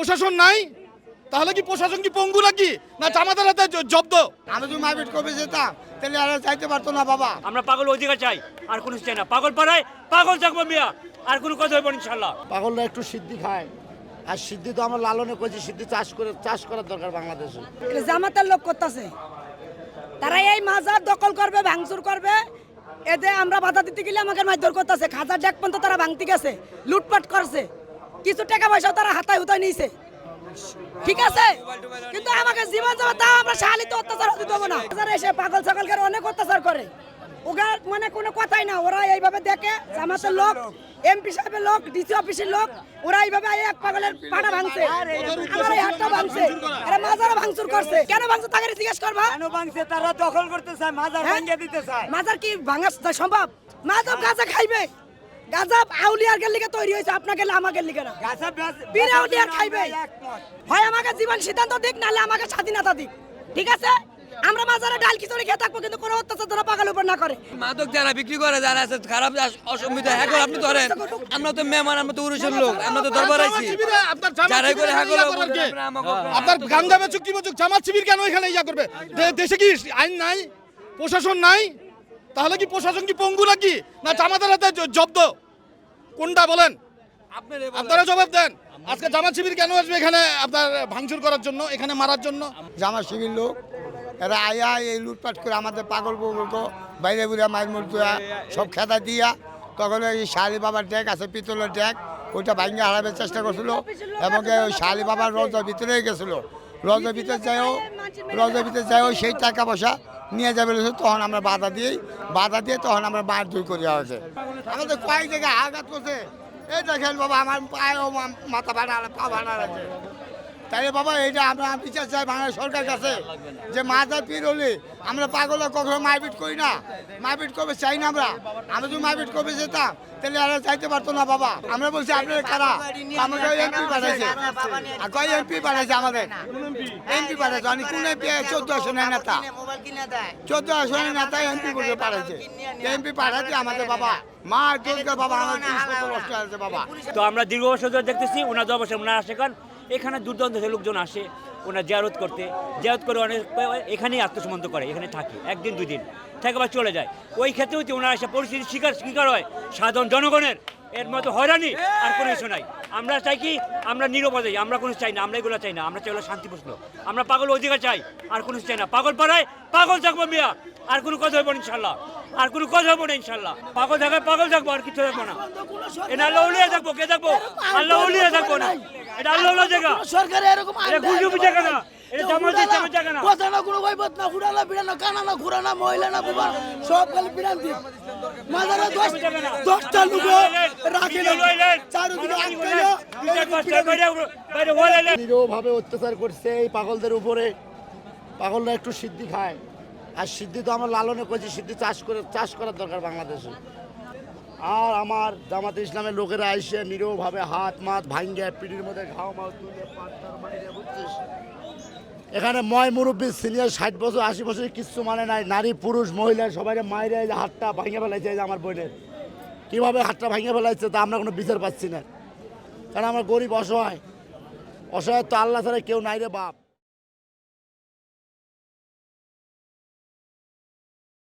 প্রশাসন নাই, তাহলে কি প্রশাসন কি পঙ্গু নাকি, না জামাতের হাতে জব্দ? আমি যদি মারপিট করবে যেতাম তাহলে আর চাইতে পারতো না বাবা। আমরা পাগল অধিকার চাই, আর কোনো চাই না। পাগল পাড়ায় পাগল থাকবো মিয়া, আর কোনো কথা হইব ইনশাল্লাহ। পাগলরা একটু সিদ্ধি খায়, আর সিদ্ধি তো আমরা লালনে করছি, সিদ্ধি চাষ করার দরকার বাংলাদেশে। জামাতের লোক করতেছে, তারা এই মাজার দখল করবে, ভাঙচুর করবে। এতে আমরা বাধা দিতে গেলে আমাকে মারধর করতেছে। খাজার ডেক পর্যন্ত তারা ভাঙতে গেছে, লুটপাট করছে, কিছু টাকা পয়সাও তারা হাতায় হুতায় নিয়েছে। ঠিক আছে, কিন্তু আমাকে জীবন যাবে তা আমরা শালিত অত্যাচার হতে দেবো না। এসে পাগল ছাগল করে অনেক অত্যাচার করে, ওগার মানে কোনো কথাই না। ওরা এইভাবে দেখে জামাতের লোক, এমপি সাহেবের লোক, ডিসি অফিসের লোক, ওরা এইভাবে এক পাগলের পাড়া ভাঙছে, আমার এই হাতটা ভাঙছে, এরা মাজারও ভাঙচুর করছে। কেন ভাঙছে তাকে জিজ্ঞেস করবা। কেন ভাঙছে? তারা দখল করতে চায়, মাজার ভাঙিয়ে দিতে চায়। মাজার কি ভাঙা সম্ভব? মাজার গাঁজা খাইবে, গাঁজা আউলিয়ার গেল লিগে তৈরি হয়েছে, আপনাকে আমাকে লিগে না। বীর আউলিয়ার খাইবে, হয় আমাকে জীবন সিদ্ধান্ত দিক, নাহলে আমাকে স্বাধীনতা দিক। ঠিক আছে, আমরা মাজারে ডাল খিচুড়ি খেয়ে থাকবো, কিন্তু কোনো অত্যাচার তারা পাগল উপর না করে। মাদক যারা বিক্রি করে, যারা আছে খারাপ অসুবিধা, হ্যাঁ আপনি ধরেন, আমরা তো মেহমান, আমরা তো উরুষের লোক, আমরা তো দরবার আছি। যারাই করে হ্যাঁ আপনার গান্দা বেচুক কি বেচুক, জামাত শিবির কেন এখানে ইয়া করবে? দেশে কি আইন নাই, প্রশাসন নাই, তাহলে কি প্রশাসন কি পঙ্গু নাকি, না জামাতের হাতে জব্দ? কোনটা বলেন, আপনারা জবাব দেন। আজকে জামাত শিবির কেন আসবে এখানে আপনার ভাঙচুর করার জন্য, এখানে মারার জন্য? জামা শিবির লোক এরা আয়া এই লুটপাট করে আমাদের পাগল বলতো বাইরে বুড়া মায়ের মূর্তিয়া সব খেতা দিয়া, তখন ওই শালি বাবার ডেক আছে, পিতলের ডেক, ওইটা ভাঙিয়ে হারাবার চেষ্টা করছিল, এবং ওই শালি বাবার রোজার ভিতরে গেছিলো। রোজার ভিতরে যাইও সেই টাকা পয়সা নিয়ে যাবে, তখন আমরা বাধা দিয়ে তখন আমরা মার ধুই করি হয়েছে। আমাদের কয়েক জায়গায় আঘাত করছে, এই দেখেন বাবা আমার পায়েও মাথা ভাড়া, পা ভাড়া আছে। তাইলে বাবা এইটা আমরা বিচার চাই বাংলাদেশ সরকার কাছে, যে মাজার পীর হলে আমরা পাগল কখনো মারপিট করি না, মারপিট করবে চাই না। আমরা যদি মারপিট করবে যেতাম তাহলে আর চাইতে পারতো না বাবা। আমরা বলছি আপনারা কারা, আমাকে এমপি পাঠাইছে, কয় এমপি পাঠাইছে, আমাদের এমপি পাঠাইছে, আমি কোন এমপি? 14 আসনের নেতা, 14 আসনের নেতা এমপি করে পাঠাইছে। এমপি পাঠাতে আমাদের বাবা মা দুর্গা বাবা আমার কষ্ট আছে বাবা। তো আমরা দীর্ঘ বছর ধরে দেখতেছি ওনার অবশ্যই ওনার আসে, কারণ এখানে দুর্দান্ত লোকজন আসে ওনার জিয়ারত করে অনেক এখানেই আত্মসমর্পণ করে, এখানে থাকে একদিন দুই দিন থেকে আবার চলে যায়। ওই ক্ষেত্রেও ওনারা এসে পরিস্থিতির শিকার হয় সাধারণ জনগণের, এর মতো হয়রানি আর কোনো কিছু নাই। আমরা চাই কি, আমরা নিরপরাধী, আমরা কোনো চাই না, আমরা এগুলো চাই না। আমরা চাই হলো শান্তি প্রশ্ন, আমরা পাগল অধিকার চাই, আর কোনো চাই না। পাগল পাড়ায় পাগল থাকবো মিয়া, আর কোনো কথা হইব ইনশাল্লাহ, আর কোনো কথা হইব না ইনশাল্লাহ। পাগল থাকবো, আর কিছু থাকবো না। এটা আল্লাহ উলিয়া থাকবো, কে থাকবো? আল্লাহ উলিয়া থাকবো না, এটা আল্লাহ জায়গা, সরকারে এরকম এটা গুজব জায়গা না, এটা জামাতের জায়গা না। কথা না, কোনো বাইবত না, হুড়ালা বিড়ানো, কানা না, ঘুরানা, মহিলা না, বুবা, সব খালি বিড়ান দিন। মাজারে 10টা লোক রাখি না, নিরীহভাবে অত্যাচার করছে এই পাগলদের উপরে। পাগলরা একটু সিদ্ধি খায়, আর সিদ্ধি তো আমরা লালনে করছি, সিদ্ধি চাষ করার দরকার বাংলাদেশে। আর আমার জামাত ইসলামের লোকেরা আইসে নিরীহভাবে হাত মাত ভাঙ্গে, পিঠির মধ্যে ঘাও মাও তুলে, পাটটার মাইরে, বুঝছিস? এখানে ময় মুরব্বী সিনিয়র 60 বছর 80 বছরের কিচ্ছু মানে নাই, নারী পুরুষ মহিলা সবাই মাইরে হাতটা ভাঙে ফেলাইছে। আমার বোনের কীভাবে হাতটা ভাঙে ফেলাইছে তা আমরা কোনো বিচার পাচ্ছি না, কারণ আমরা গরিব অসহায় তো আল্লাহ ছাড়া কেউ নাই রে বাপ।